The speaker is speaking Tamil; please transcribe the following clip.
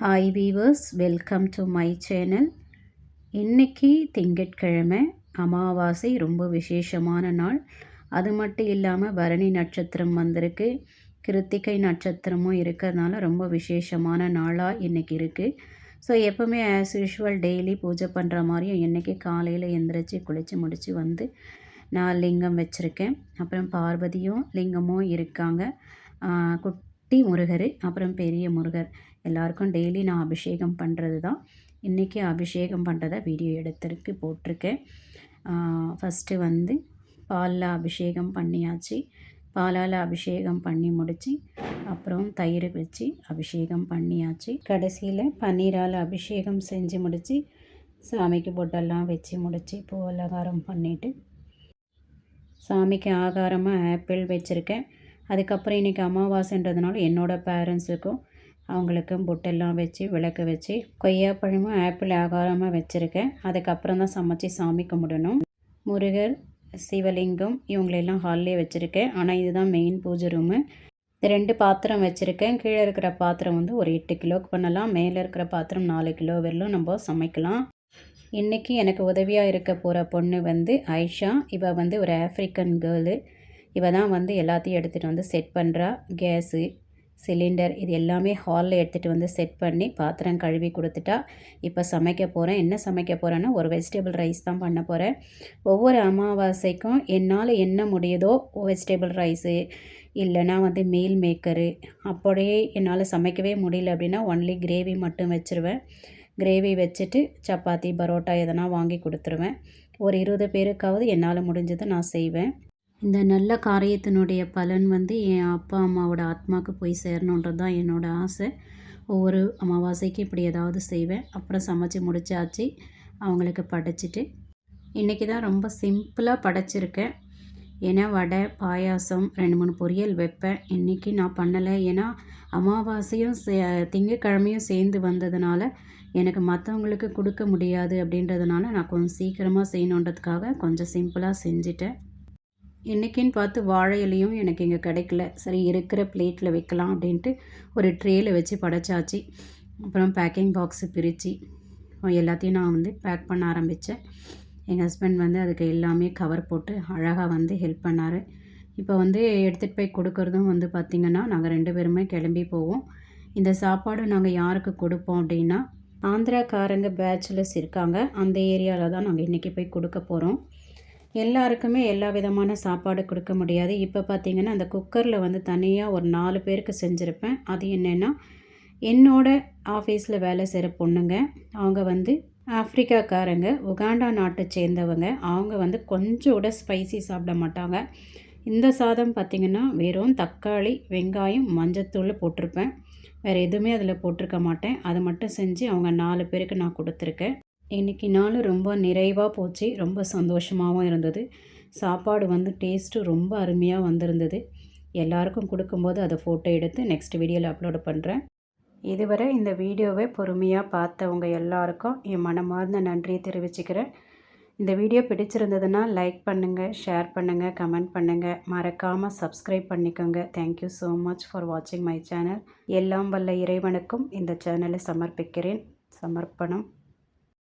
Hi viewers, welcome to my channel. இன்றைக்கி திங்கட்கிழமை அமாவாசை, ரொம்ப விசேஷமான நாள். அது மட்டும் இல்லாமல் பரணி நட்சத்திரம் வந்திருக்கு, கிருத்திகை நட்சத்திரமும் இருக்கிறதுனால ரொம்ப விசேஷமான நாளாக இன்றைக்கி இருக்குது. ஸோ எப்போவுமே ஆஸ் யூஷுவல் டெய்லி பூஜை பண்ணுற மாதிரியும் இன்றைக்கி காலையில் எழுந்திரிச்சி குளித்து முடித்து வந்து நான் லிங்கம் வச்சுருக்கேன். அப்புறம் பார்வதியும் லிங்கமும் இருக்காங்க. குட்டி முருகர், அப்புறம் பெரிய முருகர். எல்லாருக்கும் டெய்லி நான் அபிஷேகம் பண்ணுறது தான். இன்றைக்கி அபிஷேகம் பண்ணுறதை வீடியோ எடுத்துருக்கு போட்டிருக்கேன். ஃபஸ்ட்டு வந்து பாலில் அபிஷேகம் பண்ணியாச்சு. பாலால் அபிஷேகம் பண்ணி முடித்து அப்புறம் தயிர் வச்சு அபிஷேகம் பண்ணியாச்சு. கடைசியில் பன்னீரால் அபிஷேகம் செஞ்சு முடித்து சாமிக்கு பொட்டெல்லாம் வச்சு முடித்து பூ அலங்காரம் பண்ணிவிட்டு சாமிக்கு ஆகாரமாக ஆப்பிள் வச்சுருக்கேன். அதுக்கப்புறம் இன்றைக்கி அமாவாசைன்றதுனால என்னோடய பேரண்ட்ஸுக்கும் அவங்களுக்கும் பொட்டெல்லாம் வச்சு விளக்கு வச்சு கொய்யாப்பழமும் ஆப்பிள் ஆகாரமாக வச்சுருக்கேன். அதுக்கப்புறம் தான் சமைச்சி சாமி கும்பிடணும். முருகர், சிவலிங்கம் இவங்களெல்லாம் ஹால்லே வச்சுருக்கேன். ஆனால் இதுதான் மெயின் பூஜை ரூமு. 2 பாத்திரம் வச்சுருக்கேன். கீழே இருக்கிற பாத்திரம் வந்து ஒரு 8 கிலோவுக்கு பண்ணலாம். மேலே இருக்கிற பாத்திரம் 4 கிலோ வரலும் நம்ம சமைக்கலாம். இன்றைக்கி எனக்கு உதவியாக இருக்க போகிற பொண்ணு வந்து ஐஷா. இவள் வந்து ஒரு ஆஃப்ரிக்கன் கேர்ளு. இவள் தான் வந்து எல்லாத்தையும் எடுத்துகிட்டு வந்து செட் பண்ணுறா. கேஸு, சிலிண்டர் இது எல்லாமே ஹாலில் எடுத்துகிட்டு வந்து செட் பண்ணி பாத்திரம் கழுவி கொடுத்துட்டா. இப்போ சமைக்க போகிறேன். என்ன சமைக்க போகிறேன்னா ஒரு வெஜிடபிள் ரைஸ் தான் பண்ண போகிறேன். ஒவ்வொரு அமாவாசைக்கும் என்னால் என்ன முடியுதோ வெஜிடபிள் ரைஸு இல்லைனா வந்து மீல் மேக்கரு, அப்படியே என்னால் சமைக்கவே முடியல அப்படின்னா ஒன்லி கிரேவி மட்டும் வச்சுருவேன். கிரேவி வச்சுட்டு சப்பாத்தி, பரோட்டா எதனா வாங்கி கொடுத்துருவேன். ஒரு 20 பேருக்காவது என்னால் முடிஞ்சதை நான் செய்வேன். இந்த நல்ல காரியத்தினுடைய பலன் வந்து என் அப்பா அம்மாவோட ஆத்மாவுக்கு போய் சேரணுன்றது தான் என்னோடய ஆசை. ஒவ்வொரு அமாவாசைக்கு இப்படி ஏதாவது செய்வேன். அப்புறம் சமைச்சி முடிச்சாச்சு. அவங்களுக்கு படைச்சிட்டு இன்றைக்கி தான் ரொம்ப சிம்பிளாக படைச்சிருக்கேன். ஏன்னா வடை, பாயாசம், 2-3 பொரியல் வைப்பேன். இன்றைக்கி நான் பண்ணலை. ஏன்னா அமாவாசையும் திங்கக்கிழமையும் சேர்ந்து வந்ததுனால எனக்கு மற்றவங்களுக்கு கொடுக்க முடியாது அப்படின்றதுனால நான் கொஞ்சம் சீக்கிரமாக செய்யணுன்றதுக்காக கொஞ்சம் சிம்பிளாக செஞ்சிட்டேன். இன்றைக்கின்னு பார்த்து வாழை இலையும் எனக்கு இங்கே கிடைக்கல. சரி இருக்கிற பிளேட்டில் வைக்கலாம் அப்படின்ட்டு ஒரு ட்ரேயில் வச்சு படைச்சாச்சு. அப்புறம் பேக்கிங் பாக்ஸு பிரித்து எல்லாத்தையும் நான் வந்து பேக் பண்ண ஆரம்பித்தேன். எங்கள் ஹஸ்பண்ட் வந்து அதுக்கு எல்லாமே கவர் போட்டு அழகாக வந்து ஹெல்ப் பண்ணார். இப்போ வந்து எடுத்துகிட்டு போய் கொடுக்குறதும் வந்து பார்த்திங்கன்னா நாங்கள் 2 பேருமே கிளம்பி போவோம். இந்த சாப்பாடு நாங்கள் யாருக்கு கொடுப்போம் அப்படின்னா ஆந்திராக்காரங்க பேச்சுலர்ஸ் இருக்காங்க. அந்த ஏரியாவில் தான் நாங்கள் இன்றைக்கி போய் கொடுக்க போகிறோம். எல்லாருக்குமே எல்லா விதமான சாப்பாடு கொடுக்க முடியாது. இப்போ பார்த்திங்கன்னா அந்த குக்கரில் வந்து தனியாக ஒரு 4 பேருக்கு செஞ்சுருப்பேன். அது என்னென்னா என்னோடய ஆஃபீஸில் வேலை செய்கிற பொண்ணுங்க. அவங்க வந்து ஆஃப்ரிக்காக்காரங்க, உகாண்டா நாட்டை சேர்ந்தவங்க. அவங்க வந்து கொஞ்சம் கூட ஸ்பைசி சாப்பிட மாட்டாங்க. இந்த சாதம் பார்த்திங்கன்னா வெறும் தக்காளி, வெங்காயம், மஞ்சத்தூள் போட்டிருப்பேன். வேறு எதுவுமே அதில் போட்டிருக்க மாட்டேன். அது மட்டும் செஞ்சு அவங்க 4 பேருக்கு நான் கொடுத்துருக்கேன். இன்றைக்கி நாள் ரொம்ப நிறைவாக போச்சு. ரொம்ப சந்தோஷமாகவும் இருந்தது. சாப்பாடு வந்து டேஸ்ட்டு ரொம்ப அருமையாக வந்திருந்தது. எல்லாருக்கும் கொடுக்கும்போது அதை ஃபோட்டோ எடுத்து நெக்ஸ்ட் வீடியோவில் அப்லோடு பண்ணுறேன். இதுவரை இந்த வீடியோவை பொறுமையாக பார்த்தவங்க எல்லாருக்கும் என் மனமார்ந்த நன்றியை தெரிவிச்சுக்கிறேன். இந்த வீடியோ பிடிச்சிருந்ததுன்னா லைக் பண்ணுங்கள், ஷேர் பண்ணுங்கள், கமெண்ட் பண்ணுங்கள். மறக்காமல் சப்ஸ்கிரைப் பண்ணிக்கோங்க. தேங்க்யூ ஸோ மச் ஃபார் வாட்சிங் மை சேனல். எல்லாம் வல்ல இறைவனுக்கும் இந்த சேனலை சமர்ப்பிக்கிறேன். சமர்ப்பணம்.